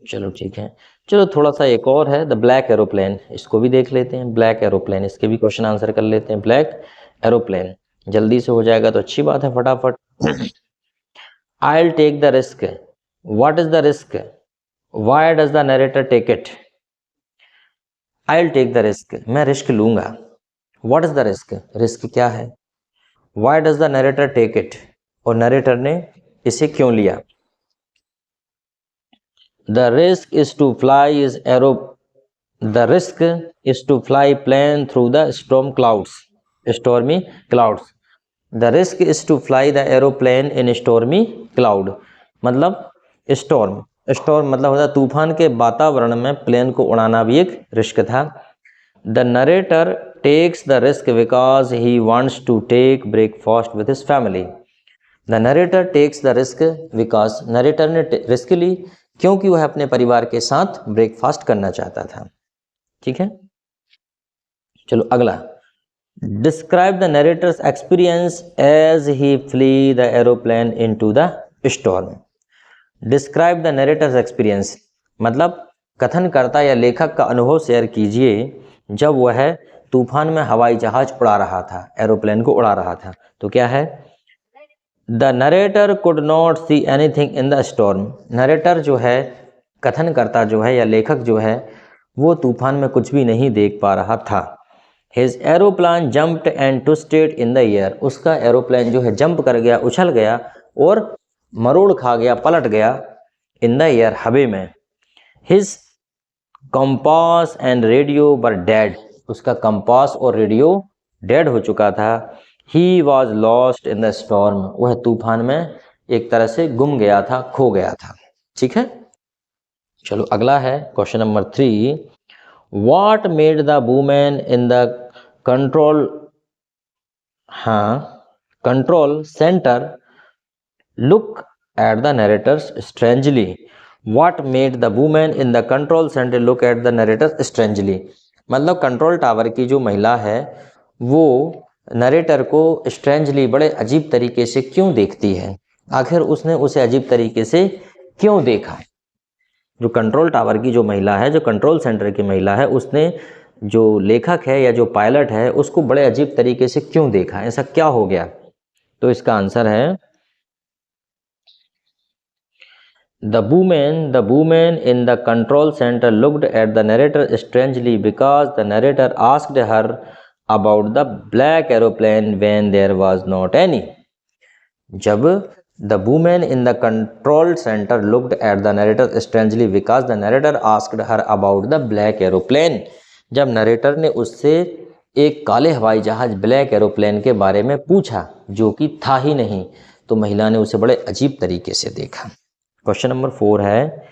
चलो ठीक है। चलो थोड़ा सा एक और है, द ब्लैक एरोप्लेन, इसको भी देख लेते हैं। ब्लैक एरोप्लेन, इसके भी क्वेश्चन आंसर कर लेते हैं। ब्लैक एरोप्लेन जल्दी से हो जाएगा तो अच्छी बात है, फटाफट। I will take the risk, what is the risk, why does the narrator take it. I will take the risk, मैं रिस्क लूंगा। What is the risk, risk क्या है। Why does the narrator take it, और narrator ने इसे क्यों लिया। The risk is to fly his aero, the risk is to fly plane through the stormy clouds. The risk is to fly the aeroplane in stormy cloud, मतलब storm, storm मतलब होता है तूफान के वातावरण में प्लेन को उड़ाना भी एक रिस्क था। The narrator takes the risk because he wants to take breakfast with his family. The narrator takes the risk because, narrator ने रिस्क ली क्योंकि वह अपने परिवार के साथ ब्रेकफास्ट करना चाहता था। ठीक है, चलो अगला। Describe the narrator's experience as he flew the aeroplane into the storm. Describe the narrator's experience मतलब कथनकर्ता या लेखक का अनुभव शेयर कीजिए जब वह तूफान में हवाई जहाज उड़ा रहा था, एरोप्लेन को उड़ा रहा था। तो क्या है, the narrator could not see anything in the storm. Narrator जो है, कथनकर्ता जो है या लेखक जो है, वो तूफान में कुछ भी नहीं देख पा रहा था। His aeroplane jumped and twisted in the air, उसका एरोप्लेन जो है जंप कर गया, उछल गया और मरोड़ खा गया, पलट गया। इन द एयर, हवे में। His compass and radio were dead, उसका कंपास और रेडियो डेड हो चुका था। He was lost in the storm, वह तूफान में एक तरह से गुम गया था, खो गया था। ठीक है, चलो अगला है question number 3। What made the women in the control, control centre look at the narrator's strangely. What made the women in the control centre look at the narrator's strangely, मतलब कंट्रोल टावर की जो महिला है वो narrator को strangely, बड़े अजीब तरीके से क्यों देखती है। आखिर उसने उसे अजीब तरीके से क्यों देखा। जो कंट्रोल टावर की जो महिला है, जो कंट्रोल सेंटर की महिला है, उसने जो लेखक है या जो पायलट है उसको बड़े अजीब तरीके से क्यों देखा, ऐसा क्या हो गया। तो इसका आंसर है The woman in the control center looked at the narrator strangely because the narrator asked her about the black aeroplane when there was not any. जब the woman in the control center looked at the narrator strangely because the narrator asked her about the black aeroplane, जब narrator ने उससे एक काले हवाई जहाज black aeroplane के बारे में पूछा जो कि था ही नहीं, तो महिला ने उसे बड़े अजीब तरीके से देखा। क्वेश्चन नंबर 4 है,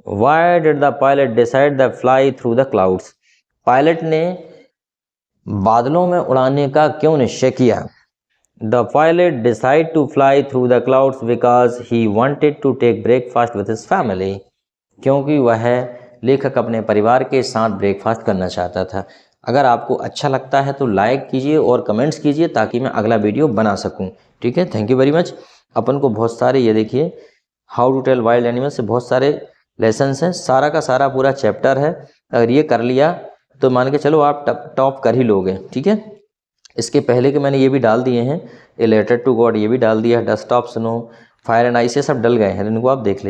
why did the pilot decide the fly through the clouds. Pilot ने बादलों में उड़ाने का क्यों निश्चय किया। The pilot decide to fly through the clouds because he wanted to take breakfast with his family, क्योंकि वह लेखक अपने परिवार के साथ ब्रेकफास्ट करना चाहता था। अगर आपको अच्छा लगता है तो लाइक कीजिए और कमेंट्स कीजिए ताकि मैं अगला वीडियो बना सकूं। ठीक है, थैंक यू वेरी मच। अपन को बहुत सारे, ये देखिए how to tell wild animal से बहुत सारे लेसन्स हैं, सारा का सारा पूरा चैप्टर है। अगर ये कर लिया तो मान के चलो आप टॉप कर ही लोगे। ठीक है, इसके पहले के मैंने ये भी डाल दिए हैं, ए लेटर टू गॉड ये भी डाल दिया है, dust of snow, fire and ice, ये सब डल गए हैं, इनको आप देख लीजिए।